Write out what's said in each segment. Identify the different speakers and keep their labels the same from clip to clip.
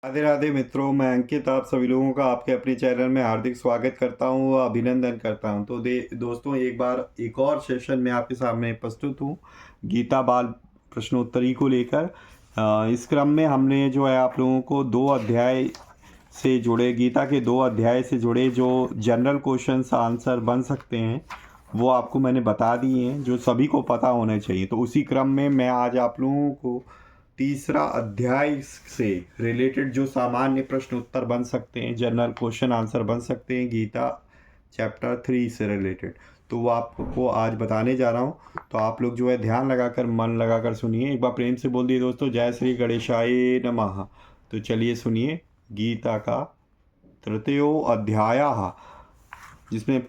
Speaker 1: राधे राधे मित्रों, मैं अंकित आप सभी लोगों का आपके अपने चैनल में हार्दिक स्वागत करता हूँ व अभिनंदन करता हूँ। तो दोस्तों, एक बार एक और सेशन में आपके सामने प्रस्तुत हूँ गीता बाल प्रश्नोत्तरी को लेकर। इस क्रम में हमने जो है आप लोगों को गीता के 2 अध्याय से जुड़े जो जनरल क्वेश्चंस आंसर बन सकते हैं वो आपको मैंने बता दिए हैं, जो सभी को पता होना चाहिए। तो उसी क्रम में मैं आज आप लोगों को तीसरा अध्याय से रिलेटेड जो सामान्य प्रश्न उत्तर बन सकते हैं, जनरल क्वेश्चन आंसर बन सकते हैं गीता चैप्टर 3 से रिलेटेड, तो वो आपको आज बताने जा रहा हूँ। तो आप लोग जो है ध्यान लगाकर मन लगाकर सुनिए। एक बार प्रेम से बोल दिए दोस्तों, जय श्री गणेशाय नमः। तो चलिए सुनिए गीता का तृतीयो अध्याय, जिसमें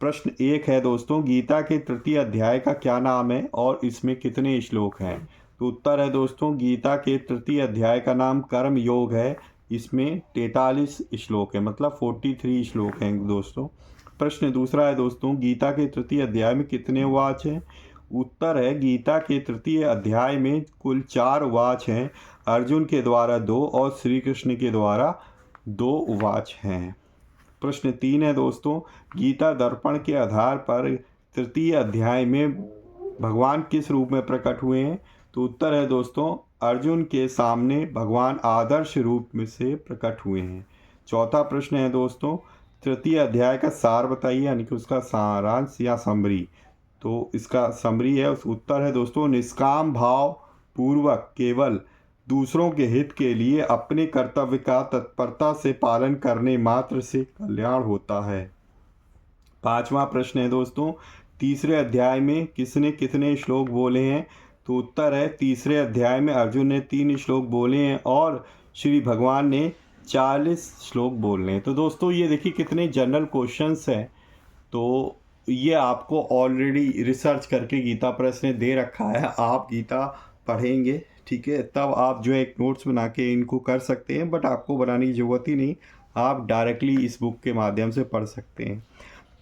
Speaker 1: प्रश्न 1 है दोस्तों, गीता के तृतीय अध्याय का क्या नाम है और इसमें कितने श्लोक हैं। तो उत्तर है दोस्तों, गीता के तृतीय अध्याय का नाम कर्म योग है। इसमें 43 श्लोक है, मतलब 43 श्लोक हैं दोस्तों। प्रश्न दूसरा है दोस्तों, गीता के तृतीय अध्याय में कितने वाच हैं। उत्तर है, गीता के तृतीय अध्याय में कुल 4 वाच हैं। अर्जुन के द्वारा 2 और श्री कृष्ण के द्वारा 2 वाच हैं। प्रश्न 3 है दोस्तों, गीता दर्पण के आधार पर तृतीय अध्याय में भगवान किस रूप में प्रकट हुए हैं। तो उत्तर है दोस्तों, अर्जुन के सामने भगवान आदर्श रूप में से प्रकट हुए हैं। चौथा प्रश्न है दोस्तों, तृतीय अध्याय का सार बताइए, यानी कि उसका सारांश या समरी। तो इसका समरी है, उस उत्तर है दोस्तों, निष्काम भाव पूर्वक केवल दूसरों के हित के लिए अपने कर्तव्य का तत्परता से पालन करने मात्र से कल्याण होता है। पांचवा प्रश्न है दोस्तों, तीसरे अध्याय में किसने कितने श्लोक बोले हैं। तो उत्तर है, तीसरे अध्याय में अर्जुन ने 3 श्लोक बोले हैं और श्री भगवान ने 40 श्लोक बोले हैं। तो दोस्तों ये देखिए कितने जनरल क्वेश्चंस हैं। तो ये आपको ऑलरेडी रिसर्च करके गीता प्रेस ने दे रखा है। आप गीता पढ़ेंगे, ठीक है, तब आप जो है एक नोट्स बना के इनको कर सकते हैं, बट आपको बनाने की ज़रूरत ही नहीं, आप डायरेक्टली इस बुक के माध्यम से पढ़ सकते हैं।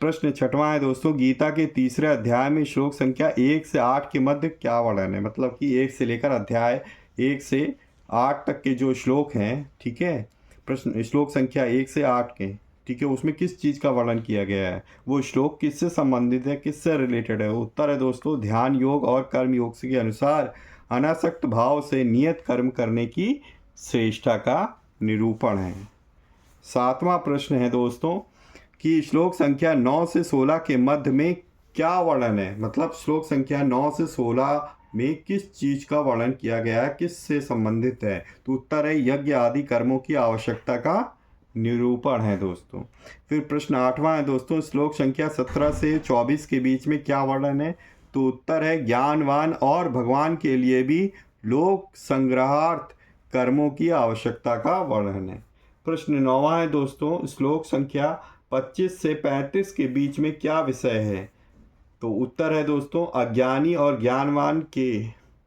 Speaker 1: प्रश्न छठवां है दोस्तों, गीता के तीसरे अध्याय में श्लोक संख्या 1 से 8 के मध्य क्या वर्णन है। मतलब कि 1 से लेकर अध्याय 1 से 8 तक के जो श्लोक हैं, ठीक है, प्रश्न श्लोक संख्या 1 से 8 के, ठीक है, उसमें किस चीज़ का वर्णन किया गया है, वो श्लोक किससे संबंधित है, किससे रिलेटेड है। उत्तर है दोस्तों, ध्यान योग और कर्म योग के अनुसार अनासक्त भाव से नियत कर्म करने की श्रेष्ठता का निरूपण है। सातवां प्रश्न है दोस्तों कि श्लोक संख्या 9 से 16 के मध्य में क्या वर्णन है। मतलब श्लोक संख्या 9 से 16 में किस चीज़ का वर्णन किया गया है, किससे संबंधित है। तो उत्तर है, यज्ञ आदि कर्मों की आवश्यकता का निरूपण है दोस्तों। फिर प्रश्न 8वां है दोस्तों, श्लोक संख्या 17 से 24 के बीच में क्या वर्णन है। तो उत्तर है, ज्ञानवान और भगवान के लिए भी लोक संग्रहार्थ कर्मों की आवश्यकता का वर्णन है। प्रश्न 9वां है दोस्तों, श्लोक संख्या 25 से 35 के बीच में क्या विषय है। तो उत्तर है दोस्तों, अज्ञानी और ज्ञानवान के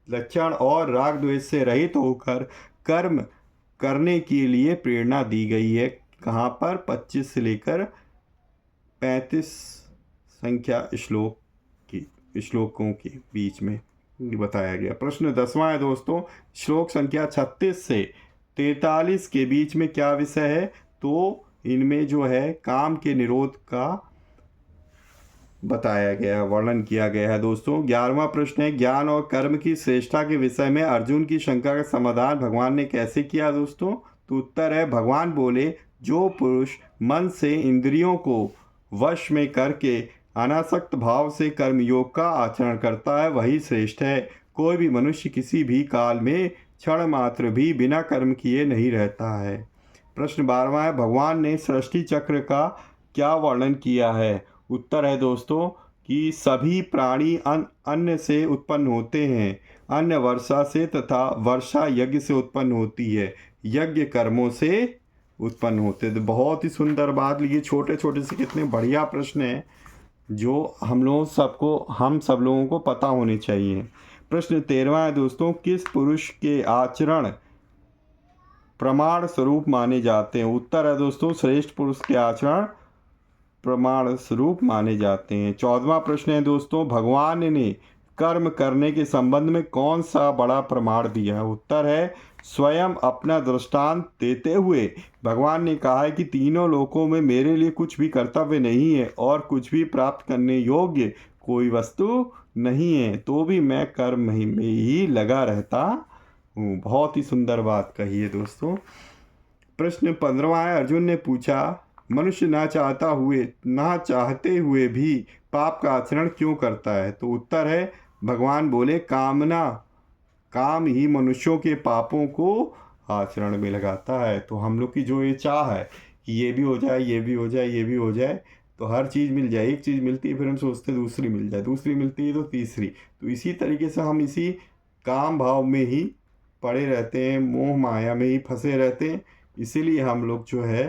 Speaker 1: लक्षण और राग द्वेष से रहित होकर कर्म करने के लिए प्रेरणा दी गई है। कहाँ पर, 25 से लेकर 35 संख्या श्लोकों के बीच में बताया गया। प्रश्न 10वां है दोस्तों, श्लोक संख्या 36 से 43 के बीच में क्या विषय है। तो इनमें जो है काम के निरोध का बताया गया है, वर्णन किया गया है दोस्तों। 11वां प्रश्न है, ज्ञान और कर्म की श्रेष्ठता के विषय में अर्जुन की शंका का समाधान भगवान ने कैसे किया दोस्तों। तो उत्तर है, भगवान बोले, जो पुरुष मन से इंद्रियों को वश में करके अनासक्त भाव से कर्मयोग का आचरण करता है वही श्रेष्ठ है। कोई भी मनुष्य किसी भी काल में क्षण मात्र भी बिना कर्म किए नहीं रहता है। प्रश्न 12वां है, भगवान ने सृष्टि चक्र का क्या वर्णन किया है। उत्तर है दोस्तों कि सभी प्राणी अन्न से उत्पन्न होते हैं, अन्न वर्षा से तथा वर्षा यज्ञ से उत्पन्न होती है, यज्ञ कर्मों से उत्पन्न होते हैं। तो बहुत ही सुंदर बात, लिए छोटे छोटे से कितने बढ़िया प्रश्न हैं जो हम सब लोगों को पता होने चाहिए। प्रश्न 13वां है दोस्तों, किस पुरुष के आचरण प्रमाण स्वरूप माने जाते हैं। उत्तर है दोस्तों, श्रेष्ठ पुरुष के आचरण प्रमाण स्वरूप माने जाते हैं। 14वां प्रश्न है दोस्तों, भगवान ने कर्म करने के संबंध में कौन सा बड़ा प्रमाण दिया है? उत्तर है स्वयं अपना दृष्टांत देते हुए भगवान ने कहा है कि तीनों लोकों में मेरे लिए कुछ भी कर्तव्य नहीं है और कुछ भी प्राप्त करने योग्य कोई वस्तु नहीं है, तो भी मैं कर्म में ही लगा रहता हूँ। बहुत ही सुंदर बात कही है दोस्तों। प्रश्न 15वां है। अर्जुन ने पूछा, मनुष्य ना चाहते हुए भी पाप का आचरण क्यों करता है? तो उत्तर है, भगवान बोले काम ही मनुष्यों के पापों को आचरण में लगाता है। तो हम लोग की जो ये चाह है कि ये भी हो जाए, ये भी हो जाए, ये भी हो जाए, तो हर चीज़ मिल जाए, एक चीज़ मिलती है फिर हम सोचते दूसरी मिल जाए, दूसरी मिलती है तो तीसरी, तो इसी तरीके से हम इसी काम भाव में ही पड़े रहते हैं, मोह माया में ही फंसे रहते हैं, इसीलिए हम लोग जो है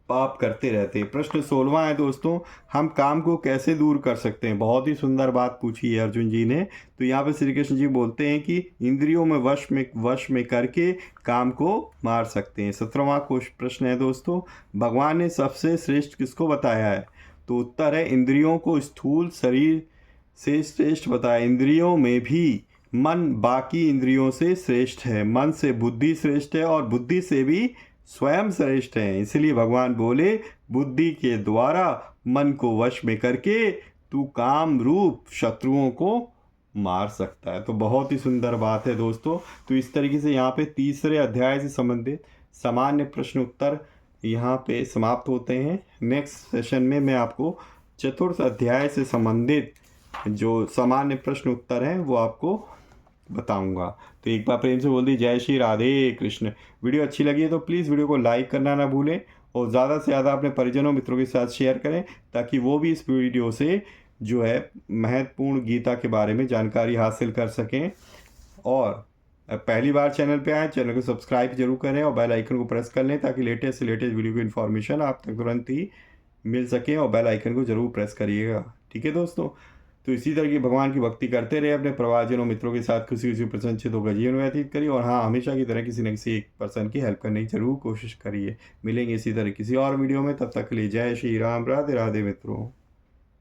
Speaker 1: पाप करते रहते हैं। प्रश्न 16वां है दोस्तों, हम काम को कैसे दूर कर सकते हैं? बहुत ही सुंदर बात पूछी है अर्जुन जी ने। तो यहाँ पे श्री कृष्ण जी बोलते हैं कि इंद्रियों में वश में करके काम को मार सकते हैं। 17वां प्रश्न है दोस्तों, भगवान ने सबसे श्रेष्ठ किसको बताया है? तो उत्तर है इंद्रियों को स्थूल शरीर से श्रेष्ठ बताया। इंद्रियों में भी मन बाकी इंद्रियों से श्रेष्ठ है, मन से बुद्धि श्रेष्ठ है और बुद्धि से भी स्वयं श्रेष्ठ है। इसलिए भगवान बोले बुद्धि के द्वारा मन को वश में करके तू काम रूप शत्रुओं को मार सकता है। तो बहुत ही सुंदर बात है दोस्तों। तो इस तरीके से यहाँ पे तीसरे अध्याय से संबंधित सामान्य प्रश्न उत्तर यहाँ पे समाप्त होते हैं। नेक्स्ट सेशन में मैं आपको चतुर्थ अध्याय से संबंधित जो सामान्य प्रश्न उत्तर हैं वो आपको बताऊंगा। तो एक बार प्रेम से बोल दी जय श्री राधे कृष्ण। वीडियो अच्छी लगी है तो प्लीज़ वीडियो को लाइक करना ना भूलें और ज़्यादा से ज़्यादा अपने परिजनों मित्रों के साथ शेयर करें ताकि वो भी इस वीडियो से जो है महत्वपूर्ण गीता के बारे में जानकारी हासिल कर सकें। और पहली बार चैनल पे आए, चैनल को सब्सक्राइब जरूर करें और बेल आइकन को प्रेस कर लें ताकि लेटेस्ट से लेटेस्ट वीडियो की इन्फॉर्मेशन आप तक तुरंत ही मिल सके। और बेल आइकन को जरूर प्रेस करिएगा, ठीक है दोस्तों। तो इसी तरह की भगवान की भक्ति करते रहे, अपने परिवारजनों मित्रों के साथ खुशी प्रसन्नचित होकर जीवन व्यतीत करिए। और हाँ, हमेशा की तरह किसी न किसी एक पर्सन की हेल्प करने की जरूर कोशिश करिए। मिलेंगे इसी तरह किसी और वीडियो में, तब तक के लिए जय श्री राम, राधे राधे मित्रों।